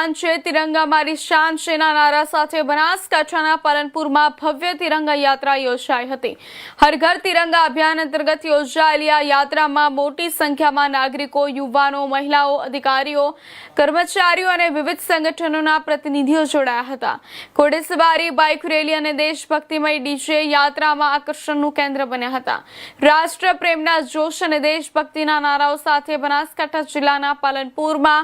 तिरंगा मारी शान सेना नारा साथे बनासकांठाना पालनपुरमां भव्य तिरंगा यात्रा योजाई हती। हर घर तिरंगा अभियान अंतर्गत योजाયેલી આ યાત્રામાં મોટી સંખ્યામાં નાગરિકો, યુવાનો, મહિલાઓ, અધિકારીઓ, કર્મચારીઓ અને વિવિધ સંગઠનોના પ્રતિનિધિઓ જોડાયા હતા। ઘોડેસવારી, બાઇક રેલી અને દેશભક્તિમય ડીજે યાત્રામાં આકર્ષણનું કેન્દ્ર બન્યા હતા। રાષ્ટ્રપ્રેમના જોશ અને દેશભક્તિના નારાઓ સાથે બનાસકાંઠા જિલ્લાના પાલનપુરમાં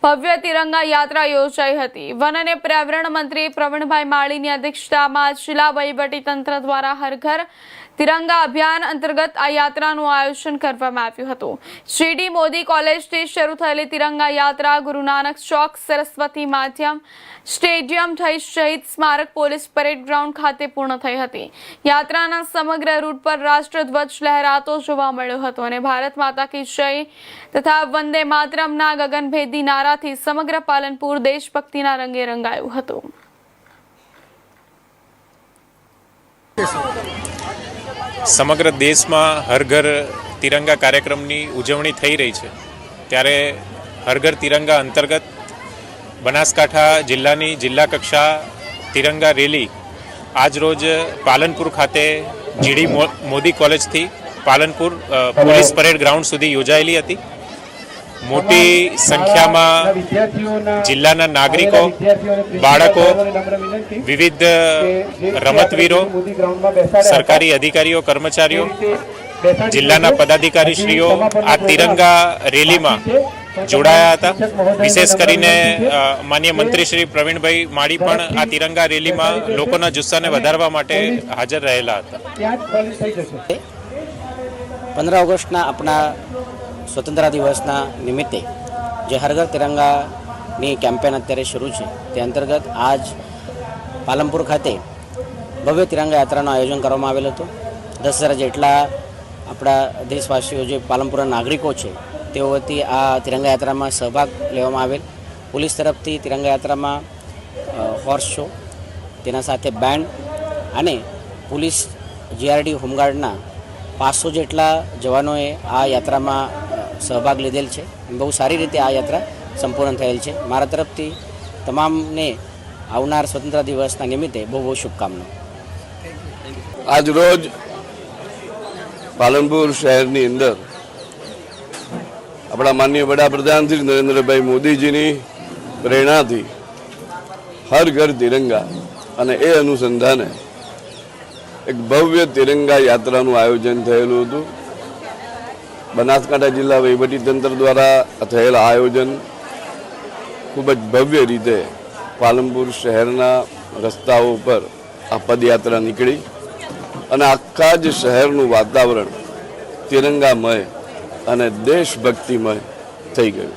ભવ્ય तिरंगा यात्रा योजाई हती। वन और पर्यावरण मंत्री प्रवीणभाई माळीनी अध्यक्षतामां जिल्ला वहीवटीतंत्र द्वारा हर घर तिरंगा अभियान अंतर्गत आ यात्रानुं आयोजन करवामां आव्युं हतुं। जीडी मोदी कॉलेजथी शरू थयेली तिरंगा यात्रा गुरु नानक चौक, सरस्वती माध्यम स्टेडियम थई शहीद स्मारक पोलीस परेड ग्राउंड खाते पूर्ण थई हती। यात्राना समग्र रूट पर राष्ट्रध्वज लहरातो जोवा मळ्यो हतो अने भारत माता की जय तथा वंदे मातरमना गगनभेदी नाराथी समग्र पालनपुर देशभक्तिना रंगे रंगायुं हतुं। समग्र देश में हर घर तिरंगा कार्यक्रम की उजवणी थई रही है, त्यारे हर घर तिरंगा अंतर्गत बनासकांठा जिल्लानी जिल्ला कक्षा तिरंगा रेली आज रोज पालनपुर खाते जीडी मोदी कॉलेज थी पालनपुर पोलीस परेड ग्राउंड सुधी योजायेली हती। मोटी संख्या में जिल्लाना नागरिको, बाळको, विविध रमतवीरो, सरकारी अधिकारीओ, कर्मचारीओ, जिल्लाना पदाधिकारीश्रीओ आ तिरंगा रेली में जोड़ाया था। विशेष करीने माननीय मंत्री श्री प्रवीणभाई माळी पण आ तिरंगा रेली में लोकोना जुस्साने वधारवा माटे हाजर रहेला हता। 15 ऑगस्टना अपना स्वतंत्रता दिवसना निमित्ते जे हर घर तिरंगानी केम्पेन अत्यारे शुरू है ते अंतर्गत आज पालनपुर खाते भव्य तिरंगा यात्राનું आयोजन કરવામાં આવેલ હતું। 10,000 જેટલા આપણા દેશવાસીઓ જે પાલનપુરના નાગરિકો છે તેઓ વતી આ तिरंगा यात्राમાં સહભાગ લેવામાં આવેલ। પોલીસ તરફથી तिरंगा यात्राમાં હોર્સ શો, તેના સાથે બેન્ડ અને પોલીસ જીઆરડી હોમગાર્ડના 500 જેટલા જવાનોએ આ યાત્રામાં सहभाग लीधेल है। बहु सारी रीते आ यात्रा संपूर्ण थयेल है। मारा तरफथी तमामने आवनार स्वतंत्रता दिवसना निमित्ते बहुत बहुत शुभकामनाओं। आज रोज पालनपुर शहरनी अंदर अपना माननीय वडाप्रधान श्री नरेंद्र भाई मोदी जी की प्रेरणा थी हर घर तिरंगा अने ए अनुसंधाने एक भव्य तिरंगा यात्रानुं आयोजन थयेलुं हतुं। बनासकांठा जिला वहीवटीतंत्र द्वारा थयेल आयोजन खूब ज भव्य रीते पालनपुर शहरना रस्ताओं पर आ पदयात्रा निकली अने आखा ज शहरनुं वातावरण तिरंगामय अने देशभक्तिमय थई गयुं।